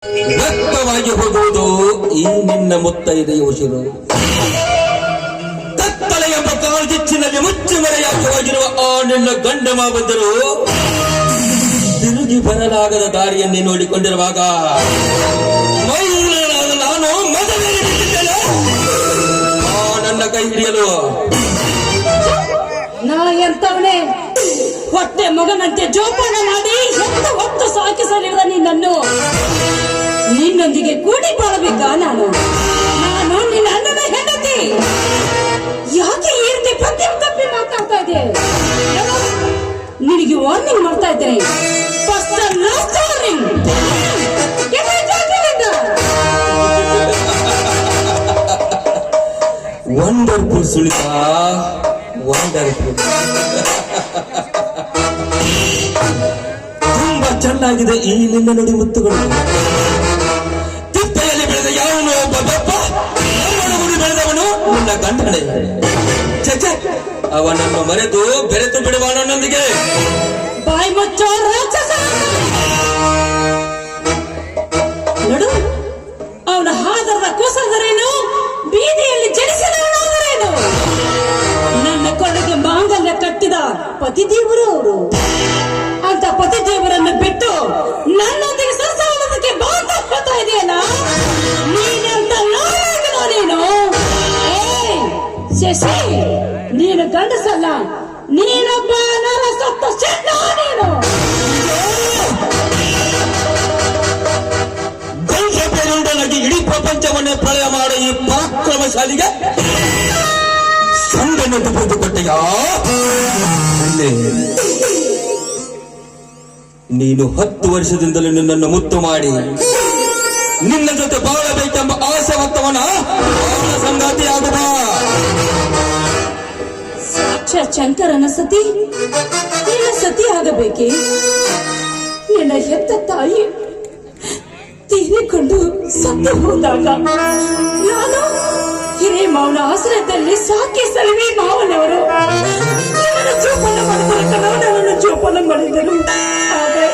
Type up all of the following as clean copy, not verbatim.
ವ್ಯಕ್ತವಾಗಿ ಹೋಗುವುದು ಈ ನಿನ್ನ ಮುತ್ತೈದೆಯ ಉಸಿರು. ಕತ್ತಲೆ ಎಂಬ ಕಾಳ್ಗಿಚ್ಚಿನಲ್ಲಿ ಮುಚ್ಚುಮರೆಯಾಗಿ ಹೋಗಿರುವ ಆ ನಿನ್ನ ಗಂಡ ಮಾವಂದರು ತಿರುಗಿ ಬರಲಾಗದ ದಾರಿಯನ್ನೇ ನೋಡಿಕೊಂಡಿರುವಾಗ ನಾನು ಮೊದಲೇ ನಿಂತಿದ್ದೇನೆ ಆ ನನ್ನ ಕೈ ಹಿಡಿಯಲು. ನಾ ಎಂತವನೇ ಹೊಟ್ಟೆ ಮಗನಂತೆ ಜೋಪಾನ ಮಾಡಿ ಎಂತ ಹೊತ್ತು ಸಾಕಿಸಲಿರುವ ನಿನ್ನನ್ನು ನಿನ್ನೊಂದಿಗೆ ಕೂಡಿ ಬಾಳಬೇಕಾ? ನಾನು ನಿನ್ನ ಅಣ್ಣನ ಹೆಂಡತಿ. ಯಾಕೆ ಈ ರೀತಿ ಪ್ರತಿ ತಪ್ಪಿ ಮಾತಾಡ್ತಾ ಇದೆ? ನಿನಗೆ ವಾರ್ನಿಂಗ್ ಮಾಡ್ತಾ ಇದ್ದೇನೆ. First and last warning. Wonderful ಸುಳಿತ, ವಂಡರ್ಫುಲ್. ತುಂಬಾ ಚೆನ್ನಾಗಿದೆ ಈ ನಿನ್ನ ನುಡಿ ಮುತ್ತುಗಳು. ತಿಪ್ಪೆಯಲ್ಲಿ ಬೆಳೆದ ಯಾವನು ಒಬ್ಬ ಬೆಪ್ಪ, ನಮ್ಮನ್ನು ಗುಡಿ ಬೆಳೆದವನು ನನ್ನ ಗಂಡನೇ. ಚಚೆ, ಅವನನ್ನು ಮರೆತು ಬೆರೆತು ಬಿಡುವ ನನ್ನೊಂದಿಗೆ. ಬಾಯಿ ಮುಚ್ಚೋ ರಾಕ್ಷಸ. ನೋಡು, ಅವನ ಹಾದರದ ಕೂಸಂದರೇನು, ಬೀದಿಯಲ್ಲಿ ಜನಿಸಿದವನಾದರೇನು, ನನ್ನ ಕೊನೆಗೆ ಮಾಂಗಲ್ಯ ಕಟ್ಟಿದ ಪತಿದೇವರು ಅವರು. ಅಂತ ಪತಿದೇವರನ್ನು ಬಿಟ್ಟು ನನ್ನೊಂದಿಗೆ ಸಂಸಾರಕ್ಕೆ ಬಾಂಧ ಹೋಗ್ತಾ ಇದೆಯಲ್ಲ, ನೀನಂತ ನಾಯಕನೋ ನೀನು? ಶಶಿ, ನೀನು ಗಂಡಸಲ್ಲ, ನೀನೊಬ್ಬ ನರ ಸತ್ತ ಚೆಂಡ. ನೀನು ದಂಶಪೇರುಂಡನಾಗಿ ಇಡೀ ಪ್ರಪಂಚವನ್ನೇ ಪ್ರಳಯ ಮಾಡ ಈ ಪರಾಕ್ರಮಶಾಲಿಗೆ ಸಂಗನಂತ ಬರೆದುಕೊಟ್ಟೆಯಾ? ನೀನು 10 ವರ್ಷದಿಂದಲೂ ನಿನ್ನನ್ನು ಮುತ್ತು ಮಾಡಿ ನಿನ್ನ ಜೊತೆ ಬಾಳಬೇಕೆಂಬ ಆಸೆ ಹೊತ್ತವನ ಸಂಗಾತಿಯಾಗುವ ಸಾಕ್ಷಾತ್ ಶಂಕರನ ಸತಿ ನಿನ್ನ ಸತಿ ಆಗಬೇಕೆ? ನಿನ್ನ ಹೆತ್ತ ತಾಯಿ ತೀರಿಕೊಂಡು ಸತ್ತು ಹೋದಾಗ ನಾನು ಹಿರೇ ಮಾವನ ಆಶ್ರಯದಲ್ಲಿ ಸಾಕಿ ಸಲವಿ ಮಾವನವರು ಜೋಪಾನ ಮಾಡಿದರು, ಜೋಪಾನ ಮಾಡಿದರು. ಆದರೆ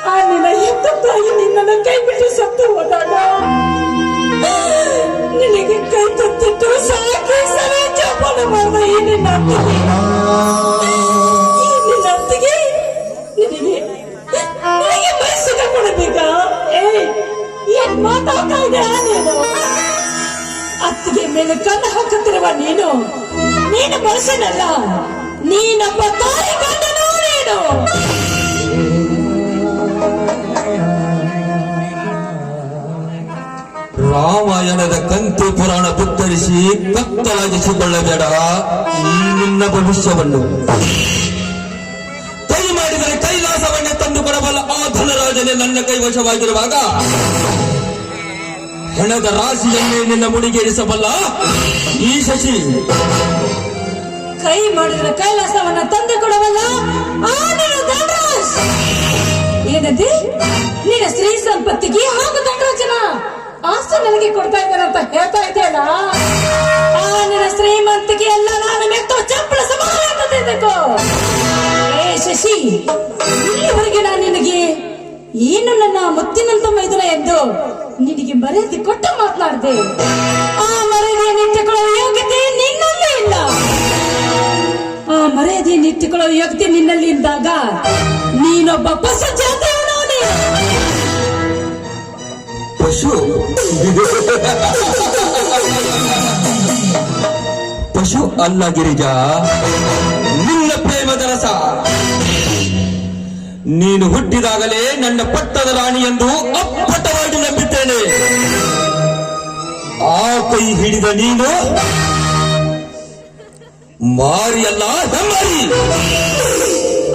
ಆ ನಿನ್ನ ಹೆತ್ತ ತಾಯಿ ನಿನ್ನನ್ನು ಕೈ ಬಿಟ್ಟು ಸತ್ತು ಹೋದಾಗ ನಿನಗೆ ಕೈ ತತ್ತಿಟ್ಟು ಸಾಕಿ ಸಲವಿ ಜೋಪಾನ ಮಾಡಿದ ಈ ನಿನ್ನ ಅತ್ತಿಗೆ ನಿನಗೆ ಮೈಸುಗ ಕೊಡಬೇಕಾ? ಏನ್ ಮಾತಾಡ್ತಾ ಇದೆ ನೀನು? ಅತ್ತಿಗೆ ಮೇಲೆ ಕಣ್ಣು ಹಾಕುತ್ತಿರುವ ನೀನು ಮನುಷ್ಯನಲ್ಲ, ನೀನೊಬ್ಬ ತಾಯಿ ಗಂಡನೋ ನೀನು. ರಾಮಾಯಣದ ಕಂತೆ ಪುರಾಣ ಬಿತ್ತರಿಸಿ ಕತ್ತಲಾಗಿಸಿಕೊಳ್ಳಬೇಡ ಈ ನಿನ್ನ ಭವಿಷ್ಯವನ್ನು. ಕೈ ಮಾಡಿದರೆ ಕೈಲಾಸವನ್ನೇ ತಂದು ಕೊಡಬಲ್ಲ ಆ ಧನರಾಜನೇ ನನ್ನ ಕೈವಶವಾಗಿರುವಾಗ ಹಣದ ರಾಶಿಯನ್ನೇ ನಿನ್ನ ಮುಡಿಗೇರಿಸಬಲ್ಲ ಈ ಶಶಿ ಕೈ ಮಾಡಿದರೆ ಕೈಲಾಸವನ್ನ ತಂದು ಕೊಡಬಲ್ಲ ಏನಂತೆ? ನಿನ್ನ ಸ್ತ್ರೀ ಸಂಪತ್ತಿಗೆ ಹಾಗೂ ದಂಡರಾಜನ ಆಸ್ತಿ ನನಗೆ ಕೊಡ್ತಾ ಇದ್ದಾನೆ ಅಂತ ಹೇಳ್ತಾ ಇದೆಯಲ್ಲ, ಆ ನಿನ್ನ ಶ್ರೀಮಂತಿಗೆ ಎಲ್ಲ ನಾನು ಮೆತ್ತೋ ಚಪ್ಪಳ ಸಮಾನಬೇಕು. ಶಶಿ, ಇಲ್ಲಿವರೆಗೆ ನಾನು ನಿನಗೆ ಏನು ನನ್ನ ಮುತ್ತಿನಂತ ಮೈದುನ ಎಂದು ನಿನಗೆ ಮರ್ಯಾದೆ ಕೊಟ್ಟು ಮಾತನಾಡಿದೆ. ಆ ಮರ್ಯಾದೆಯನ್ನು ಇಟ್ಟುಕೊಳ್ಳುವ ಯೋಗ್ಯತೆ ನಿನ್ನಲ್ಲಿ ಇಲ್ಲ. ಆ ಮರ್ಯಾದೆಯನ್ನು ಇಟ್ಟುಕೊಳ್ಳುವ ಯೋಗ್ಯತೆ ನಿನ್ನಲ್ಲಿ ಇದ್ದಾಗ ನೀನೊಬ್ಬ ಪಶು ಜಾತಿಯವನು. ಪಶು ಪಶು ಅಲ್ಲ ಗಿರಿಜಾ, ನಿನ್ನ ಪ್ರೇಮದ ರಸ. ನೀನು ಹುಟ್ಟಿದಾಗಲೇ ನನ್ನ ಪಟ್ಟದ ರಾಣಿ ಎಂದು ಅಪ್ಪಟವಾಗಿ ನಂಬಿದ್ದೇನೆ. ಆ ಕೈ ಹಿಡಿದ ನೀನು ಮಾರಿಯಲ್ಲ, ಹೆಮ್ಮಾರಿ.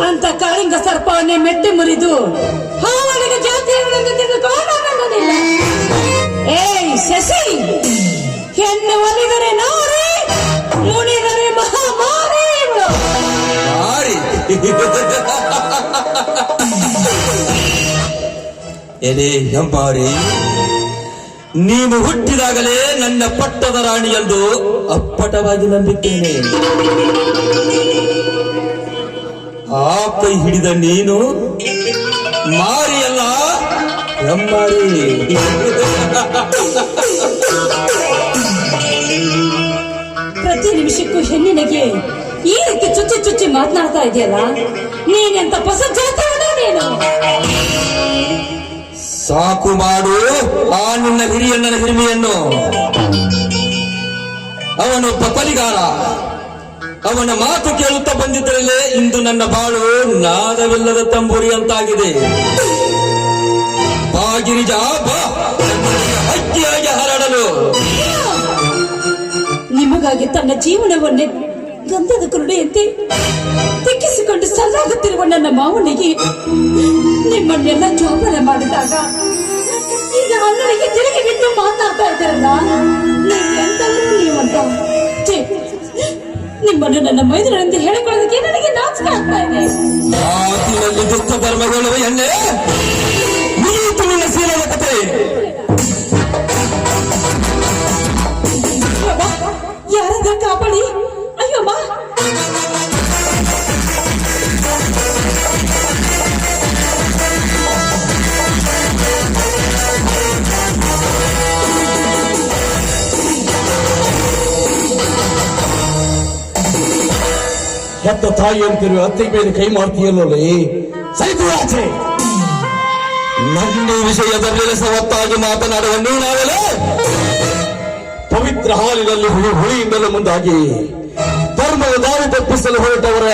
ಅಂತ ಕಾಳಿಂಗ ಸರ್ಪವನ್ನೇ ಮೆಟ್ಟಿ ಮುರಿದು ಹಾವಳಿಗೆ ಜಾತಿಯವರೆಂದು ತಿಳಿದುಕೊಳ್ಳೋದಿಲ್ಲ. ಶಶಿ, ಹೆಣ್ಣು ಒಲಿದರೆ ನಾರಿ, ಮುನಿದರೆ ಮಹಾಮಾರಿ. ಎಲೆ ಹೆಮ್ಮಾರಿ, ನೀನು ಹುಟ್ಟಿದಾಗಲೇ ನನ್ನ ಪಟ್ಟದ ರಾಣಿ ಎಂದು ಅಪ್ಪಟವಾಗಿ ನಂಬಿದ್ದೇನೆ. ಆ ಕೈ ಹಿಡಿದ ನೀನು ಮಾರಿಯಲ್ಲ, ಬ್ರಹ್ಮಾರಿ. ಪ್ರತಿ ನಿಮಿಷಕ್ಕೂ ಹೆಣ್ಣಿನಗೆ ಈ ರೀತಿ ಚುಚ್ಚಿ ಚುಚ್ಚಿ ಮಾತನಾಡ್ತಾ ಇದೆಯಲ್ಲ, ನೀನೆಂತ ಹೊಸ ಜಾತವನ ನೀನು. ಸಾಕು ಮಾಡು ಆ ನಿನ್ನ ಹಿರಿಯಣ್ಣನ ಹಿರಿಮೆಯನ್ನು. ಅವನೊಬ್ಬ ಕಲಿಗಾರ. ಅವನ ಮಾತು ಕೇಳುತ್ತಾ ಬಂದಿದ್ದರಲ್ಲೇ ಇಂದು ನನ್ನ ಬಾಳು ನಾದವಿಲ್ಲದ ತಂಬೂರಿ ಅಂತಾಗಿದೆ. ಬಾ ಗಿರಿಜಾ ಬಾ, ಹಕ್ಕಿಯಾಗಿ ಹಾರಾಡಲು. ನಿಮಗಾಗಿ ತನ್ನ ಜೀವನವನ್ನೇ ಗಂಧದ ಕುರುಡೆಯಂತೆ ತೆಕ್ಕಿಸಿಕೊಂಡು ಸಲ್ಲಾಗುತ್ತಿರುವ ನನ್ನ ಮಾವನಿಗೆ ನಿಮ್ಮನ್ನೆಲ್ಲ ಜೋಪಾನ ಮಾಡಿದಾಗ ಈಗ ಅಣ್ಣನಿಗೆ ತಿರುಗಿ ಬಿಟ್ಟು ಮಾತಾಡ್ತಾ ಇದ್ದಾರಲ್ಲ, ನೀವೆಂತವರು ನೀವಂತ. ಛೇ, ನಿಮ್ಮನ್ನು ನನ್ನ ಮೈದನಂತೆ ಹೇಳಿಕೊಳ್ಳೋದಕ್ಕೆ ನನಗೆ ನಾಚಿಕೆ ಆಗ್ತಾ ಇದೆ. ಮಾತಿನಲ್ಲಿ ದುಷ್ಟ ಧರ್ಮಗಳು ಎಣ್ಣೆ ಮುಗಿಯಿತು ನಿನ್ನ ಸೀಲದ ಕತೆ. ಯಾರಾದ ಕಾಪಾಡಿ. ಅಯ್ಯೋ ಬಾ. ಹೆತ್ತ ತಾಯಿ ಅಂತಿರುವ ಅತ್ತೆ ಮೇಲೆ ಕೈ ಮಾಡ್ತೀಯಲ್ಲೇ ಸೈತು ಆಚೆ. ನನ್ನ ವಿಷಯದಲ್ಲಿ ಸವತ್ತಾಗಿ ಮಾತನಾಡುವ ನೀನಾಗಲೇ ಪವಿತ್ರ ಹಾಲಿನಲ್ಲಿ ಹುಳಿಯಿಂದಲೂ ಮುಂದಾಗಿ ಧರ್ಮದ ದಾರಿ ತಪ್ಪಿಸಲು ಹೊರಟವರ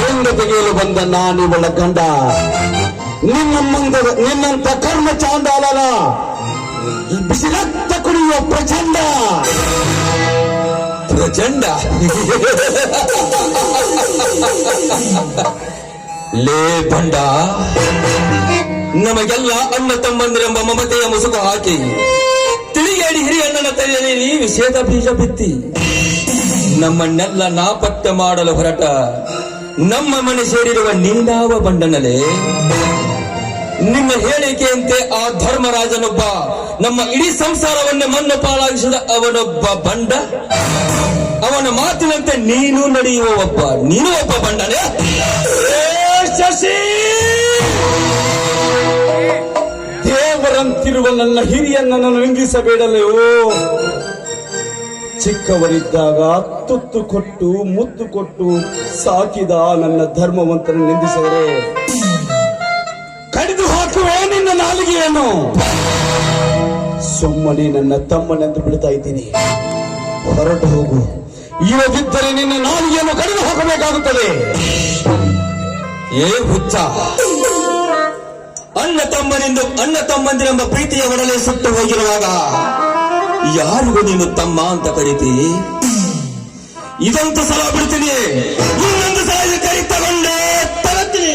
ಲಿಂಗ ತೆಗೆಯಲು ಬಂದ ನಾನಿವಳ ಗಂಡ. ನಿನ್ನಂತ ಕರ್ಮ ಚಾಂದಾಲನ ಬಿಸಿ ರಕ್ತ ಕುಡಿಯುವ ಪ್ರಚಂಡ. ಪ್ರಚಂಡ ಲೇ ಬಂಡ, ನಮಗೆಲ್ಲ ಅಣ್ಣ ತಮ್ಮಂದಿರೆಂಬ ಮಮತೆಯ ಮುಸುಕು ಹಾಕಿ ತಿಳಿಗೇಡಿ ಹಿರಿಯಣ್ಣನ ತಲೆಯಲ್ಲಿ ವಿಷೇದ ಬೀಜ ಬಿತ್ತಿ ನಮ್ಮನ್ನೆಲ್ಲ ನಾಪತ್ತೆ ಮಾಡಲು ಹೊರಟ ನಮ್ಮ ಮನೆ ಸೇರಿರುವ ನೀನಾವ ಬಂಡನಲೆ. ನಿಮ್ಮ ಹೇಳಿಕೆಯಂತೆ ಆ ಧರ್ಮರಾಜನೊಬ್ಬ ನಮ್ಮ ಇಡೀ ಸಂಸಾರವನ್ನೇ ಮಣ್ಣು ಪಾಲಾಗಿಸಿದ ಅವನೊಬ್ಬ ಬಂಡ. ಅವನ ಮಾತಿನಂತೆ ನೀನು ನಡೆಯುವ ನೀನು ಒಬ್ಬ ಬಂಡನೆ. ಶಶಿ, ದೇವರಂತಿರುವ ನನ್ನ ಹಿರಿಯಣ್ಣನನ್ನು ನಿಂದಿಸಬೇಡಲೋ. ಚಿಕ್ಕವರಿದ್ದಾಗ ತುತ್ತು ಕೊಟ್ಟು ಮುತ್ತು ಕೊಟ್ಟು ಸಾಕಿದ ನನ್ನ ಧರ್ಮವಂತನ ನಿಂದಿಸಿದರೆ ಕಡಿದು ಹಾಕುವೆ ನಿನ್ನ ನಾಲಿಗೆಯನ್ನು. ಸುಮ್ಮನೆ ನನ್ನ ತಮ್ಮನೆಂದು ಬಿಡ್ತಾ ಇದ್ದೀನಿ. ಹೊರಟು ಹೋಗು. ಇಲ್ಲದಿದ್ದರೆ ನಿನ್ನ ನಾಲಿಗೆಯನ್ನು ಕಡಿದು ಹಾಕಬೇಕಾಗುತ್ತದೆ. ಏ ಹುಚ್ಚ, ಅಣ್ಣ ತಮ್ಮಂದಿರೆಂಬ ಪ್ರೀತಿಯ ಒಡಲೆ ಸುಟ್ಟು ಹೋಗಿರುವಾಗ ಯಾರಿಗೂ ನೀನು ತಮ್ಮ ಅಂತ ಕರೀತಿ? ಇದಂತೂ ಸಲ ಬಿಡ್ತೀನಿ, ಇನ್ನೊಂದು ಸಲ ಕೈ ತಗೊಂಡೇ ತರತೀನಿ.